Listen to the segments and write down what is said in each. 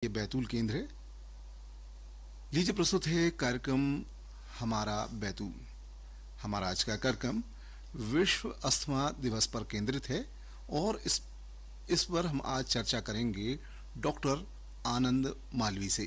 ये बैतूल केंद्र है। लीजिए प्रस्तुत है कार्यक्रम हमारा बैतूल। हमारा आज का कार्यक्रम विश्व अस्थमा दिवस पर केंद्रित है और इस पर हम आज चर्चा करेंगे डॉक्टर आनंद मालवी से।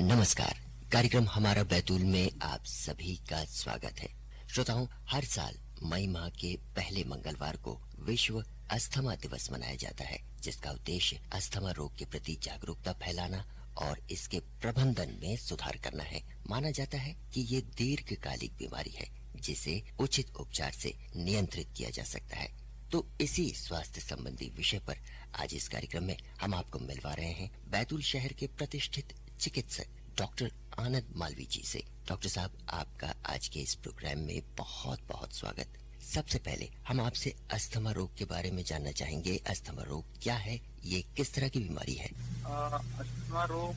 नमस्कार। कार्यक्रम हमारा बैतूल में आप सभी का स्वागत है। श्रोताओं, हर साल मई माह के पहले मंगलवार को विश्व अस्थमा दिवस मनाया जाता है, जिसका उद्देश्य अस्थमा रोग के प्रति जागरूकता फैलाना और इसके प्रबंधन में सुधार करना है। माना जाता है कि ये दीर्घकालिक बीमारी है जिसे उचित उपचार से नियंत्रित किया जा सकता है। तो इसी स्वास्थ्य संबंधी विषय पर आज इस कार्यक्रम में हम आपको मिलवा रहे हैं बैतूल शहर के प्रतिष्ठित चिकित्सक डॉक्टर आनंद मालवी जी से। डॉक्टर साहब, आपका आज के इस प्रोग्राम में बहुत बहुत स्वागत। सबसे पहले हम आपसे अस्थमा रोग के बारे में जानना चाहेंगे। अस्थमा रोग क्या है, ये किस तरह की बीमारी है? अस्थमा रोग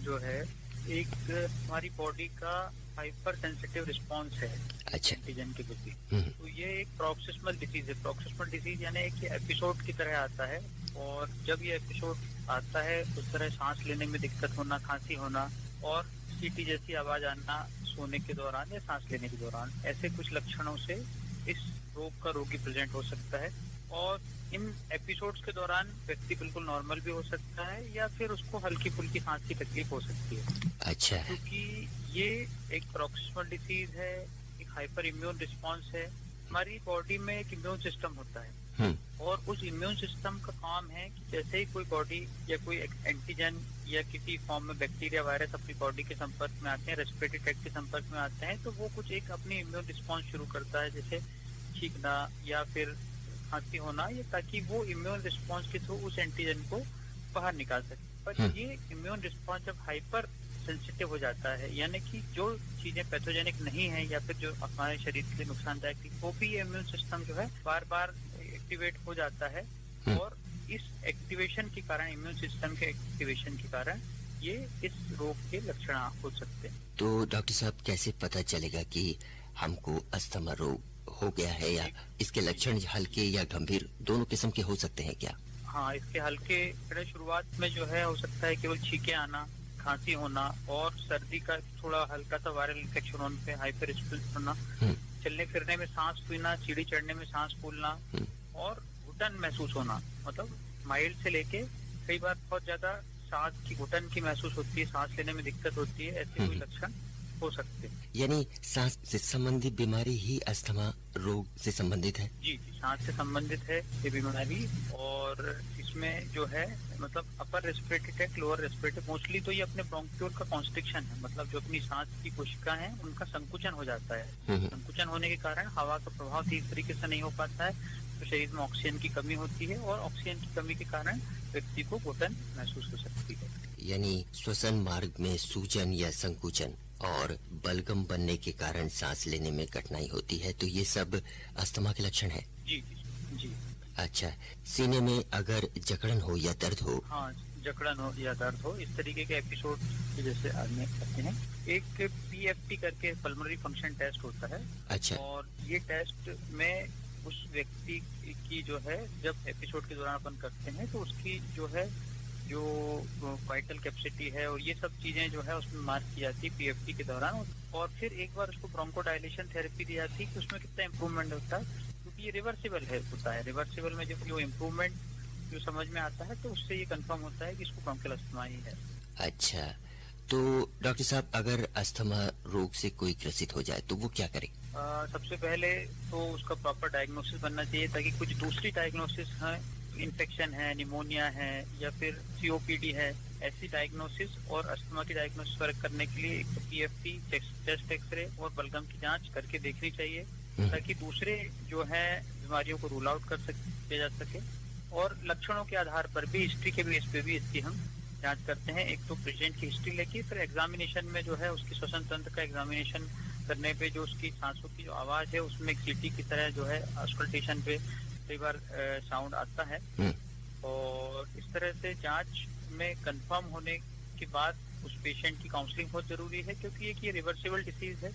जो है एक हमारी बॉडी का हाइपर सेंसिटिव रिस्पॉन्स है अच्छा। एंटीजन के प्रति। तो ये एक प्रोक्सिमल डिसीज है। प्रोक्सिमल डिसीज यानी एक एपिसोड की तरह आता है, और जब ये एपिसोड आता है उस तरह सांस लेने में दिक्कत होना, खांसी होना और सीटी जैसी आवाज आना सोने के दौरान या सांस लेने के दौरान, ऐसे कुछ लक्षणों से इस रोग का रोगी प्रेजेंट हो सकता है। और इन एपिसोड्स के दौरान व्यक्ति बिल्कुल नॉर्मल भी हो सकता है या फिर उसको हल्की फुल्की सांस की तकलीफ हो सकती है। अच्छा। क्योंकि ये एक प्रोक्सिमल डिसीज है, एक हाइपर इम्यून रिस्पॉन्स है। हमारी बॉडी में एक इम्यून सिस्टम होता है और उस इम्यून सिस्टम का काम है कि जैसे ही कोई बॉडी या कोई एंटीजन या किसी फॉर्म में बैक्टीरिया वायरस अपनी बॉडी के संपर्क में आते हैं, रेस्पिरेटरी ट्रैक्ट के संपर्क में आते हैं, तो वो कुछ एक अपनी इम्यून रिस्पॉन्स शुरू करता है, जैसे छींकना या फिर खांसी होना, ये ताकि वो इम्यून रिस्पॉन्स के थ्रू उस एंटीजन को बाहर निकाल सके। पर ये इम्यून रिस्पॉन्स जब हाइपर सेंसिटिव हो जाता है, यानी कि जो चीजें पैथोजेनिक नहीं है या फिर जो हमारे शरीर के लिए नुकसानदायक थी, वो भी इम्यून सिस्टम जो है बार बार एक्टिवेट हो जाता है। और इस एक्टिवेशन के कारण, इम्यून सिस्टम के एक्टिवेशन के कारण ये इस रोग के लक्षण हो सकते हैं। तो डॉक्टर साहब, कैसे पता चलेगा कि हमको अस्थमा रोग हो गया है, या इसके लक्षण हल्के या गंभीर दोनों किस्म के हो सकते हैं क्या? हाँ, इसके हल्के शुरुआत में जो है हो सकता है केवल छींके आना, खांसी होना और सर्दी का थोड़ा हल्का सा वायरल इन्फेक्शन होने पे हाइपर रेस्पिरेटरी होना, चलने फिरने में सांस फूलना, सीढ़ी चढ़ने में सांस फूलना और घुटन महसूस होना, मतलब माइल्ड से लेके कई बार बहुत ज्यादा सांस की घुटन की महसूस होती है, सांस लेने में दिक्कत होती है, ऐसे कोई लक्षण हो सकते हैं। यानी सांस से संबंधित बीमारी ही अस्थमा रोग से संबंधित है? जी, सांस से संबंधित है ये बीमारी। और इसमें जो है मतलब upper respiratory tract, lower respiratory, mostly तो ये अपने ब्रोंक्यूल का कॉन्स्ट्रिक्शन है, मतलब जो अपनी सांस की कोशिका है उनका संकुचन हो जाता है। संकुचन होने के कारण हवा का प्रभाव ठीक तरीके से नहीं हो पाता है, तो शरीर में ऑक्सीजन की कमी होती है और ऑक्सीजन की कमी के कारण व्यक्ति को घुटन महसूस हो सकती है। यानी श्वसन मार्ग में सूजन या संकुचन और बलगम बनने के कारण सांस लेने में कठिनाई होती है, तो ये सब अस्थमा के लक्षण है? जी जी जी। अच्छा, सीने में अगर जकड़न हो या दर्द हो? हाँ, जकड़न हो या दर्द हो, इस तरीके के एपिसोड जैसे आदमी करते हैं। एक PFT करके पल्मोनरी फंक्शन टेस्ट होता है। अच्छा। और ये टेस्ट में उस व्यक्ति की जो है, जब एपिसोड के दौरान अपन करते हैं तो उसकी जो है जो वाइटल कैपेसिटी है और ये सब चीजें जो है उसमें मार्क की जाती है PFT के दौरान। और फिर एक बार उसको ब्रोंकोडायलेशन थेरेपी दी जाती है कि उसमें कितना इम्प्रूवमेंट होता है, क्योंकि ये रिवर्सिबल है होता है। रिवर्सिबल में जब जो इम्प्रूवमेंट जो समझ में आता है तो उससे ये कंफर्म होता है कि इसको ब्रोंकियल अस्थमा ही है। अच्छा, तो डॉक्टर साहब, अगर अस्थमा रोग से कोई ग्रसित हो जाए तो वो क्या करे? सबसे पहले तो उसका प्रॉपर डायग्नोसिस बनना चाहिए, ताकि कुछ दूसरी डायग्नोसिस है, इन्फेक्शन है, निमोनिया है या फिर COPD है, ऐसी डायग्नोसिस और अस्थमा की डायग्नोसिस फर्क करने के लिए एक तो PFT, चेस्ट एक्सरे और बलगम की जांच करके देखनी चाहिए, ताकि दूसरे जो है बीमारियों को रूल आउट किया जा सके। और लक्षणों के आधार पर भी, हिस्ट्री के बेस पे भी इसकी हम जांच करते हैं। एक तो पेशेंट की हिस्ट्री लेके, फिर एग्जामिनेशन में जो है उसकी श्वसन तंत्र का एग्जामिनेशन करने पे जो उसकी सांसों की जो आवाज है उसमें एक सीटी की तरह जो है ऑस्कल्टेशन पे कई बार साउंड आता है। और इस तरह से जांच में कंफर्म होने के बाद उस पेशेंट की काउंसलिंग बहुत जरूरी है, क्योंकि ये रिवर्सिबल डिसीज है।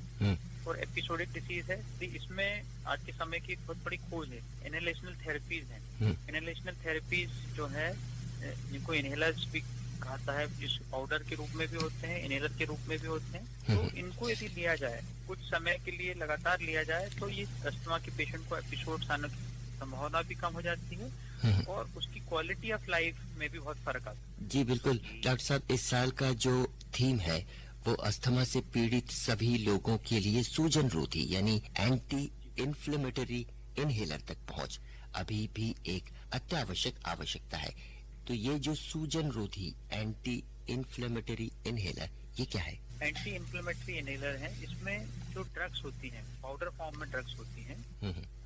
और एपिसोडिक डिसीज है। तो इसमें आज के समय की बहुत बड़ी खोज है। इनहेलेशनल थेरेपीज हैं। इनहेलेशनल थेरेपीज जो है जिनको इनहेलर्स भी कहता है, जिस पाउडर के रूप में भी होते हैं, इनहेलर के रूप में भी होते हैं। तो इनको यदि लिया जाए कुछ समय के लिए लगातार लिया जाए तो ये अस्थमा के पेशेंट को एपिसोड्स आने की संभावना भी कम हो जाती है और उसकी क्वालिटी ऑफ लाइफ में भी बहुत फर्क आता है। जी बिल्कुल डॉक्टर साहब, इस साल का जो थीम है वो अस्थमा से पीड़ित सभी लोगों के लिए सूजन रोधी यानी एंटी इन्फ्लेमेटरी इनहेलर तक पहुंच अभी भी एक अत्यावश्यक आवश्यकता है। तो ये जो सूजन रोधी एंटी इन्फ्लेमेटरी इनहेलर ये क्या है? एंटी इन्फ्लेमेटरी इनहेलर है। इसमें जो ड्रग्स होती हैं, पाउडर फॉर्म में ड्रग्स होती हैं,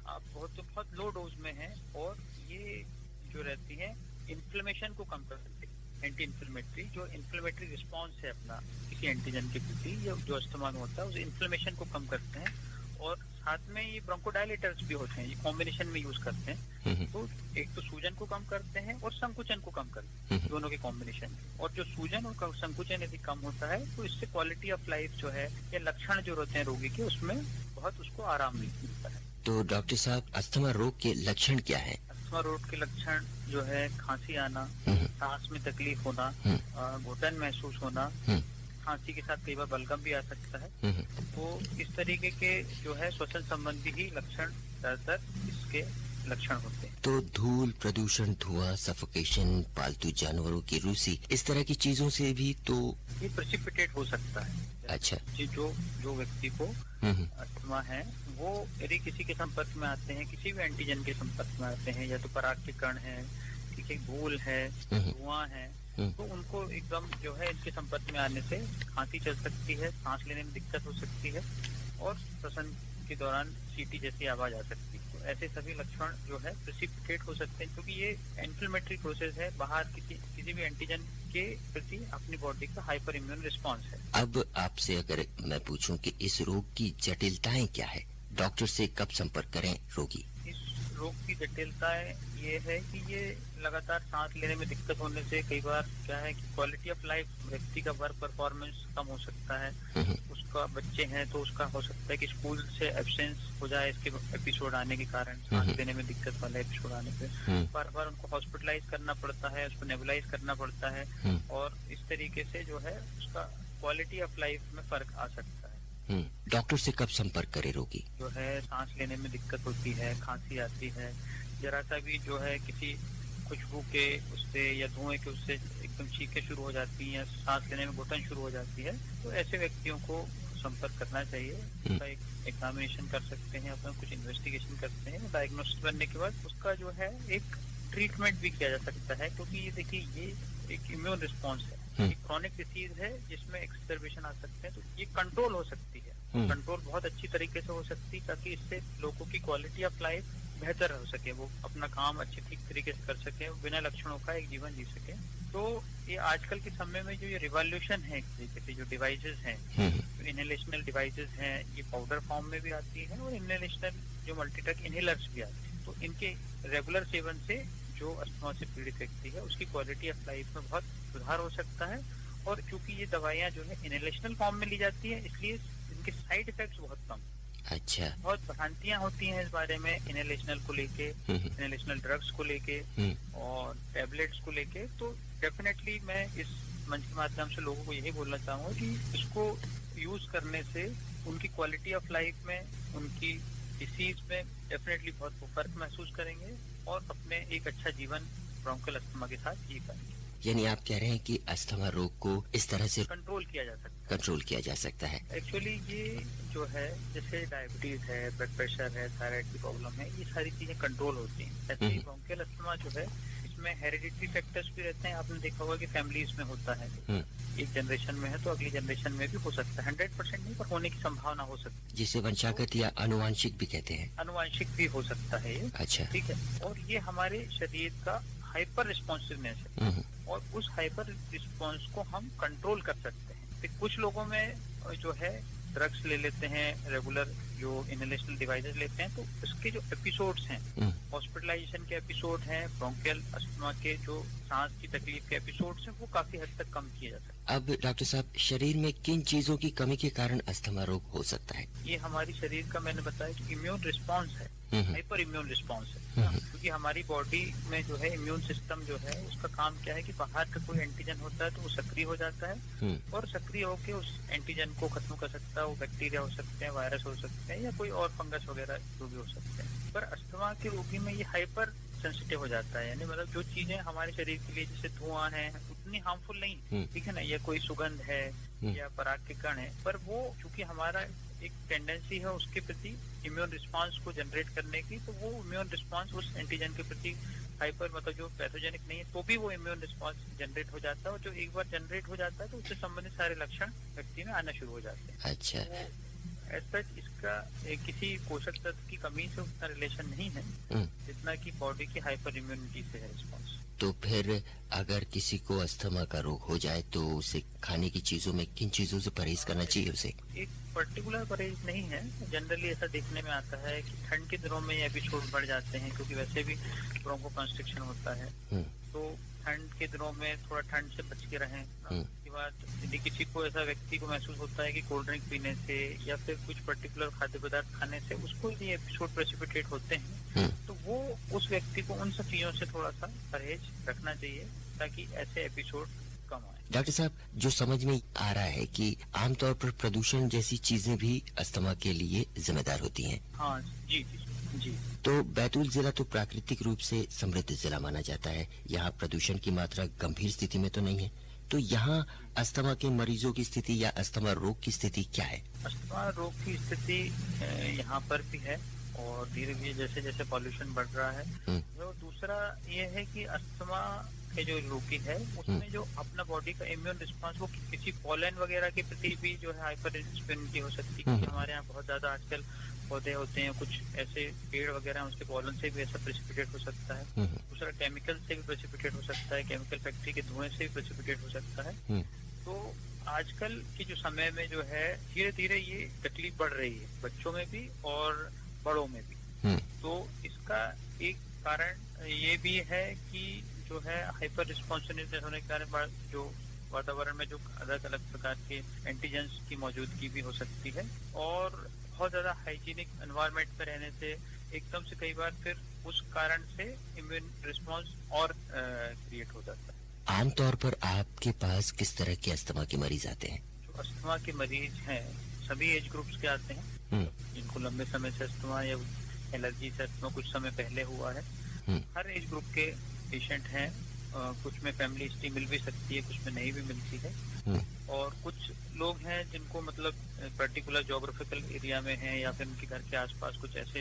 आप बहुत लो डोज में है और ये जो रहती है इन्फ्लेमेशन को कम कर सकते हैं। एंटी इन्फ्लेमेटरी जो इन्फ्लेमेटरी रिस्पॉन्स है अपना किसी एंटीजन के प्रति या जो अस्थमा में होता है उस इन्फ्लेमेशन को कम करते हैं और साथ में ये ब्रोंकोडायलेटर्स भी होते हैं, ये कॉम्बिनेशन में यूज करते हैं। तो एक तो सूजन को कम करते हैं और संकुचन को कम करते हैं, दोनों के कॉम्बिनेशन। और जो सूजन और संकुचन यदि कम होता है तो इससे क्वालिटी ऑफ लाइफ जो है या लक्षण जो होते हैं रोगी के उसमें बहुत उसको आराम मिलता है। तो डॉक्टर साहब अस्थमा रोग के लक्षण क्या है? अस्थमा रोग के लक्षण जो है खांसी आना, सांस में तकलीफ होना, घुटन महसूस होना, खांसी के साथ कई बार बलगम भी आ सकता है। तो इस तरीके के जो है श्वसन संबंधी ही लक्षण ज्यादातर इसके लक्षण होते हैं। तो धूल, प्रदूषण, धुआं, सफोकेशन, पालतू जानवरों की रूसी, इस तरह की चीजों से भी तो ये प्रेसिपिटेट हो सकता है। अच्छा, जो व्यक्ति को अस्थमा है वो यदि किसी के संपर्क में आते हैं, किसी भी एंटीजन के संपर्क में आते हैं, या तो पराग के कण है, ठीक है, धूल है, धुआं है, तो उनको एकदम जो है इसके संपर्क में आने से खांसी चल सकती है, सांस लेने में दिक्कत हो सकती है और श्वसन के दौरान सीटी जैसी आवाज आ सकती है। तो ऐसे सभी लक्षण जो है प्रेसिपिटेट हो सकते हैं क्योंकि ये इन्फ्लेमेटरी प्रोसेस है, बाहर किसी भी एंटीजन के प्रति अपनी बॉडी का हाइपर इम्यून रिस्पॉन्स है। अब आपसे अगर मैं पूछूं कि इस रोग की जटिलताएं क्या है, डॉक्टर से कब संपर्क करें रोगी? इस रोग की जटिलताएं ये है कि ये लगातार सांस लेने में दिक्कत होने से कई बार क्या है कि क्वालिटी ऑफ लाइफ, व्यक्ति का वर्क परफॉर्मेंस कम हो सकता है। उसका बच्चे हैं तो उसका हो सकता है कि स्कूल से एब्सेंस हो जाए इसके एपिसोड आने के कारण, सांस लेने में दिक्कत वाले एपिसोड आने से बार बार उनको हॉस्पिटलाइज करना पड़ता है, उसको नेबुलाइज करना पड़ता है और इस तरीके से जो है उसका क्वालिटी ऑफ लाइफ में फर्क आ सकता है। डॉक्टर से कब संपर्क करे रोगी? जो है सांस लेने में दिक्कत होती है, खांसी आती है, जरा सा भी जो है किसी खुशबू के उससे या धुएं के उससे एकदम छींकें शुरू हो जाती हैं, सांस लेने में घुटन शुरू हो जाती है, तो ऐसे व्यक्तियों को संपर्क करना चाहिए। उसका एक एग्जामिनेशन कर सकते हैं, अपना कुछ इन्वेस्टिगेशन करते हैं, डायग्नोसिस बनने के बाद उसका जो है एक ट्रीटमेंट भी किया जा सकता है क्योंकि ये देखिए ये एक इम्यून रिस्पॉन्स है, एक क्रॉनिक डिसीज है जिसमें एक्सरबेशन आ सकते हैं, तो ये कंट्रोल हो सकती है। कंट्रोल बहुत अच्छी तरीके से हो सकती है ताकि इससे लोगों की क्वालिटी ऑफ लाइफ बेहतर हो सके, वो अपना काम अच्छे ठीक तरीके से कर सके, बिना लक्षणों का एक जीवन जी सके। तो ये आजकल के समय में जो ये रिवॉल्यूशन है, जैसे जो डिवाइसेस हैं, जो इनहेलेशनल डिवाइसेस हैं, ये पाउडर फॉर्म में भी आती है और इनहेलेशनल जो मल्टीड्रग इनहेलर्स भी आते हैं, तो इनके रेगुलर सेवन से जो अस्थमा से पीड़ित व्यक्ति है उसकी क्वालिटी ऑफ लाइफ में बहुत सुधार हो सकता है। और क्योंकि ये दवाइयाँ जो है इनहेलेशनल फॉर्म में ली जाती है इसलिए इनके साइड इफेक्ट्स बहुत कम। अच्छा, बहुत भ्रांतियां होती हैं इस बारे में इनहेलेशनल को लेके, इनहेलेशनल ड्रग्स को लेके और टैबलेट्स को लेके। तो डेफिनेटली मैं इस मंच के माध्यम से लोगों को यही बोलना चाहूंगा कि इसको यूज करने से उनकी क्वालिटी ऑफ लाइफ में, उनकी डिसीज में डेफिनेटली बहुत फर्क महसूस करेंगे और अपने एक अच्छा जीवन ब्रोंकियल अस्थमा के साथ जी पाएंगे। यानी आप कह रहे हैं कि अस्थमा रोग को इस तरह से कंट्रोल किया जा सकता है। कंट्रोल किया जा सकता है। एक्चुअली ये जो है जैसे डायबिटीज है, ब्लड प्रेशर है, थायराइड की प्रॉब्लम है, ये सारी चीजें कंट्रोल होती हैं। ऐसे ही ब्रोंकियल अस्थमा जो है इसमें हेरिडिटरी फैक्टर्स भी रहते हैं। आपने देखा होगा कि फैमिलीज में होता है, एक जनरेशन में है तो अगली जनरेशन में भी हो सकता है, 100% नहीं पर होने की संभावना हो सकती है, जिसे वंशागत या अनुवांशिक भी कहते हैं। अनुवांशिक भी हो सकता है ये। अच्छा, ठीक है। और ये हमारे शरीर का हाइपर रिस्पॉन्सिवनेस है और उस हाइपर रिस्पॉन्स को हम कंट्रोल कर सकते हैं। तो कुछ लोगों में जो है ड्रग्स ले लेते हैं, रेगुलर जो इनहेलेशनल डिवाइसेस लेते हैं, तो उसके जो एपिसोड्स हैं, हॉस्पिटलाइजेशन के एपिसोड हैं, ब्रोंकियल अस्थमा के जो सांस की तकलीफ के एपिसोड्स हैं, वो काफी हद तक कम किए जा सकते हैं। अब डॉक्टर साहब, शरीर में किन चीजों की कमी के कारण अस्थमा रोग हो सकता है? ये हमारी शरीर का, मैंने बताया कि इम्यून रिस्पॉन्स है, हाइपर इम्यून रिस्पॉन्स है, क्योंकि हमारी बॉडी में जो है इम्यून सिस्टम जो है उसका काम क्या है कि बाहर का कोई एंटीजन होता है तो वो सक्रिय हो जाता है और सक्रिय होकर उस एंटीजन को खत्म कर सकता है। वो बैक्टीरिया हो सकते हैं, वायरस हो सकते हैं या कोई और फंगस वगैरह जो भी हो सकते हैं। पर अस्थमा के रोगी में ये हाइपर सेंसिटिव हो जाता है, यानी मतलब जो चीजें हमारे शरीर के लिए जैसे धुआं है उतनी हार्मफुल नहीं, ठीक है ना, या कोई सुगंध है या पराग के कण है, पर वो चूंकि हमारा एक टेंडेंसी है उसके प्रति इम्यून रिस्पांस को जनरेट करने की, तो वो इम्यून रिस्पांस उस एंटीजन के प्रति हाइपर, मतलब जो पैथोजेनिक नहीं है तो भी वो इम्यून रिस्पांस जनरेट हो जाता है, और जो एक बार जनरेट हो जाता है तो उससे संबंधित सारे लक्षण व्यक्ति में आना शुरू हो जाते हैं। अच्छा। ऐसा इसका किसी पोषक तत्व की कमी से उतना रिलेशन नहीं है जितना कि बॉडी की हाइपर इम्यूनिटी से है रिस्पांस। तो फिर अगर किसी को अस्थमा का रोग हो जाए तो उसे खाने की चीजों में किन चीजों से परहेज करना चाहिए उसे? एक पर्टिकुलर परहेज नहीं है, जनरली ऐसा देखने में आता है कि ठंड के दिनों में ये एपिसोड बढ़ जाते हैं, क्योंकि वैसे भी ब्रोंकोकंस्ट्रिक्शन होता है, तो ठंड के दिनों में थोड़ा ठंड से बच के रहें। उसके बाद यदि किसी को ऐसा व्यक्ति को महसूस होता है कि कोल्ड ड्रिंक पीने से या फिर कुछ पर्टिकुलर खाद्य पदार्थ खाने से उसको ये एपिसोड प्रेसिपिटेट होते हैं, तो वो उस व्यक्ति को उन सब चीजों से थोड़ा सा परहेज रखना चाहिए ताकि ऐसे एपिसोड कम आए। डॉक्टर साहब, जो समझ में आ रहा है कि आमतौर पर प्रदूषण जैसी चीजें भी अस्थमा के लिए जिम्मेदार होती हैं। हाँ जी जी जी। तो बैतूल जिला तो प्राकृतिक रूप से समृद्ध जिला माना जाता है, यहाँ प्रदूषण की मात्रा गंभीर स्थिति में तो नहीं है, तो यहाँ अस्थमा के मरीजों की स्थिति या अस्थमा रोग की स्थिति क्या है? अस्थमा रोग की स्थिति यहाँ पर भी है और धीरे धीरे जैसे जैसे पॉल्यूशन बढ़ रहा है। तो दूसरा ये है कि अस्थमा के जो रोगी है उसमें जो अपना बॉडी का इम्यून रिस्पांस वो किसी पॉलन वगैरह के प्रति भी जो है हाइपर रिस्पॉन्सिविटी हो सकती है। हमारे यहाँ बहुत ज्यादा आजकल पौधे होते हैं, कुछ ऐसे पेड़ वगैरह उसके पॉलन से भी ऐसा प्रेसिपिटेट हो सकता है। दूसरा केमिकल से भी प्रेसिपिटेट हो सकता है, केमिकल फैक्ट्री के धुएं से भी प्रेसिपिटेट हो सकता है। तो आजकल की जो समय में जो है धीरे धीरे ये तकलीफ बढ़ रही है बच्चों में भी और बड़ों में भी। तो इसका एक कारण ये भी है कि जो है हाइपर रिस्पॉन्सिवनेस होने के कारण जो वातावरण में जो अलग अलग प्रकार के एंटीजेंस की मौजूदगी भी हो सकती है, और बहुत ज्यादा हाइजीनिक एनवायरनमेंट में रहने से एकदम से कई बार फिर उस कारण से इम्यून रिस्पॉन्स और क्रिएट हो जाता है। आमतौर पर आपके पास किस तरह के अस्थमा के मरीज आते हैं? जो अस्थमा के मरीज हैं सभी एज ग्रुप्स के आते हैं, जिनको लंबे समय से अस्थमा या एलर्जी से अस्थमा कुछ समय पहले हुआ है। हर एज ग्रुप के पेशेंट हैं, कुछ में फैमिली हिस्ट्री मिल भी सकती है, कुछ में नहीं भी मिलती है, और कुछ लोग हैं जिनको मतलब पर्टिकुलर ज्योग्राफिकल एरिया में है या फिर उनके घर के आसपास कुछ ऐसे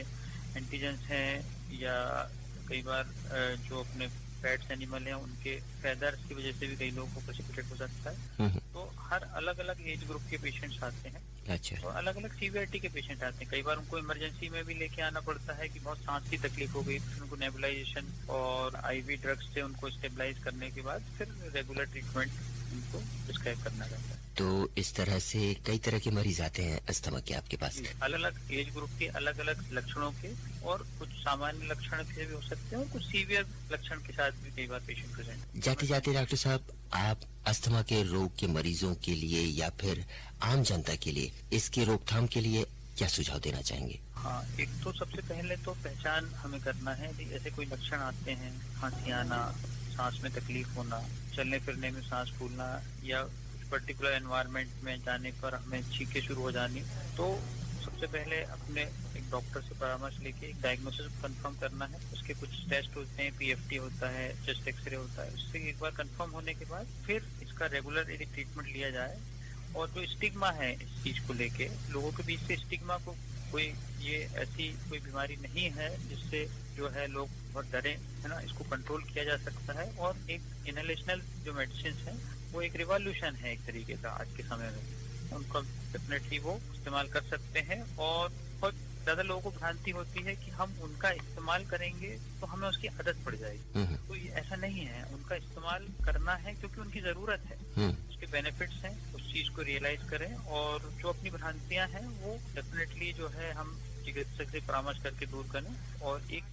एंटीजेंस हैं, या कई बार जो अपने पेट्स एनिमल हैं उनके फैदर्स की वजह से भी कई लोगों को प्रेसिपिटेट हो सकता है। तो हर अलग अलग एज ग्रुप के पेशेंट्स आते हैं। अच्छा। और अलग अलग सीवियरिटी के पेशेंट आते हैं। कई बार उनको इमरजेंसी में भी लेके आना पड़ता है कि बहुत सांस की तकलीफ हो गई, फिर उनको नेबुलाइजेशन और आईवी ड्रग्स से उनको स्टेबलाइज करने के बाद फिर रेगुलर ट्रीटमेंट उनको प्रिस्क्राइब करना रहता है। तो इस तरह से कई तरह के मरीज आते हैं अस्थमा के आपके पास? अलग अलग एज ग्रुप के अलग अलग लक्षणों के, और कुछ सामान्य लक्षण के भी हो सकते हैं और कुछ सीवियर लक्षण के साथ भी कई बार पेशेंट प्रेजेंट। जाते जाते डॉक्टर साहब, आप अस्थमा के रोग के मरीजों के लिए या फिर आम जनता के लिए इसके रोकथाम के लिए क्या सुझाव देना चाहेंगे? हाँ, एक तो सबसे पहले तो पहचान हमें करना है कि ऐसे कोई लक्षण आते हैं, खांसी आना, सांस में तकलीफ होना, चलने फिरने में सांस फूलना, या पर्टिकुलर एनवायरनमेंट में जाने पर हमें छींकें शुरू हो जानी, तो सबसे पहले अपने एक डॉक्टर से परामर्श लेके एक डायग्नोसिस कंफर्म करना है। उसके कुछ टेस्ट होते हैं, पीएफटी होता है, चेस्ट एक्सरे होता है। उससे एक बार कंफर्म होने के बाद फिर इसका रेगुलर यदि ट्रीटमेंट लिया जाए। और जो स्टिग्मा है इस चीज को लेके, लोगों के बीच से स्टिग्मा को, कोई ये ऐसी कोई बीमारी नहीं है जिससे जो है लोग बहुत डरे, है ना, इसको कंट्रोल किया जा सकता है। और एक इनहेलेशनल जो मेडिसिन है वो एक रिवॉल्यूशन है एक तरीके का आज के समय में, उनका डेफिनेटली वो इस्तेमाल कर सकते हैं। और बहुत ज्यादा लोगों को भ्रांति होती है कि हम उनका इस्तेमाल करेंगे तो हमें उसकी आदत पड़ जाएगी। तो ये ऐसा नहीं है, उनका इस्तेमाल करना है क्योंकि उनकी जरूरत है। उसके बेनिफिट्स हैं उस चीज को रियलाइज करें, और जो अपनी भ्रांतियां हैं वो डेफिनेटली जो है हम चिकित्सक से परामर्श करके दूर करें। और एक